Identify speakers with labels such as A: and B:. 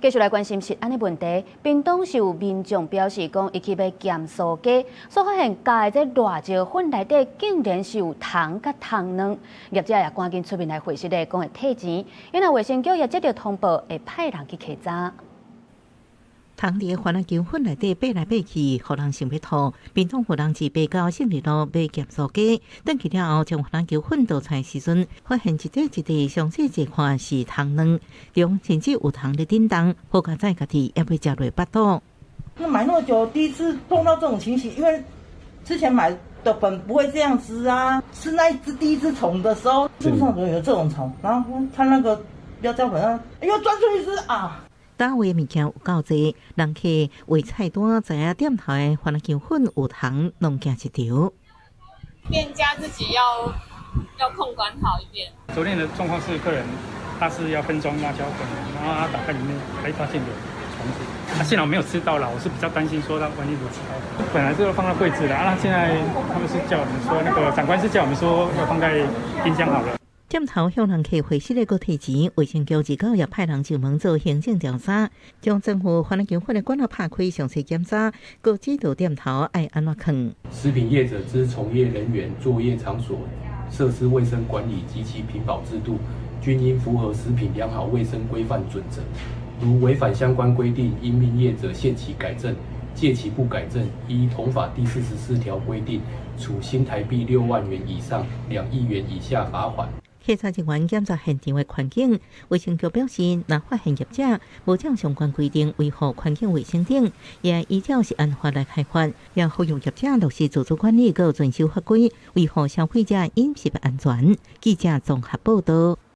A: 继续来关心食安的问题，屏东是有民众表示讲，伊去要咸酥鸡，所发现加的这辣椒粉内底竟然是有糖甲糖卵，业者也赶紧出面来回实咧，讲会退钱。因为卫生局也接到通报，会派人去稽查。
B: 糖伫番仔球粉内底爬来爬去，互人想要吐。屏东有人自爬到胜利路买咸酥鸡，转去了后将番仔球粉倒出来时阵，发现一块一块详细一看是糖卵，中甚至有糖咧叮当，好佳在家己也未食落巴肚。
C: 那买那么久，第一次碰到这种情形，因为之前买的粉不会这样子啊，吃那一只第一只虫的时候，路上怎么有这种虫？然后看那个标价粉上，哎呦，钻出一只啊！
B: 打位的物件有够济，人客为菜单知影店头的番仔球粉有糖，弄惊一条。
D: 店家自己要控管好一点。
E: 昨天的状况是，客人他是要分装辣椒粉，然后他打开里面还发现有虫子，他幸好没有吃到啦，我是比较担心说他万一有吃到，本来是要放在柜子的，那现在他们是叫我们说，那个长官是叫我们说要放在冰箱好了。
B: 店头向人客回失的个提钱，卫生局自告也派人上门做行政调查，将政府番仔球粉的管道拍开详细检查，各指导店头爱安怎放。
F: 食品业者之从业人员作业场所设施卫生管理及其品保制度，均应符合食品良好卫生规范准则。如违反相关规定，应命业者限期改正，届期不改正，依同法第44条规定，处新台币6万元以上2亿元以下罚款。
B: 警察人员检查现场的环境，卫生局表示，若发现业者无照相关规定维护环境卫生等，也依照是按法来开发，也呼吁业者落实自主管理，佮遵守法规，维护消费者饮食安全。记者综合报道。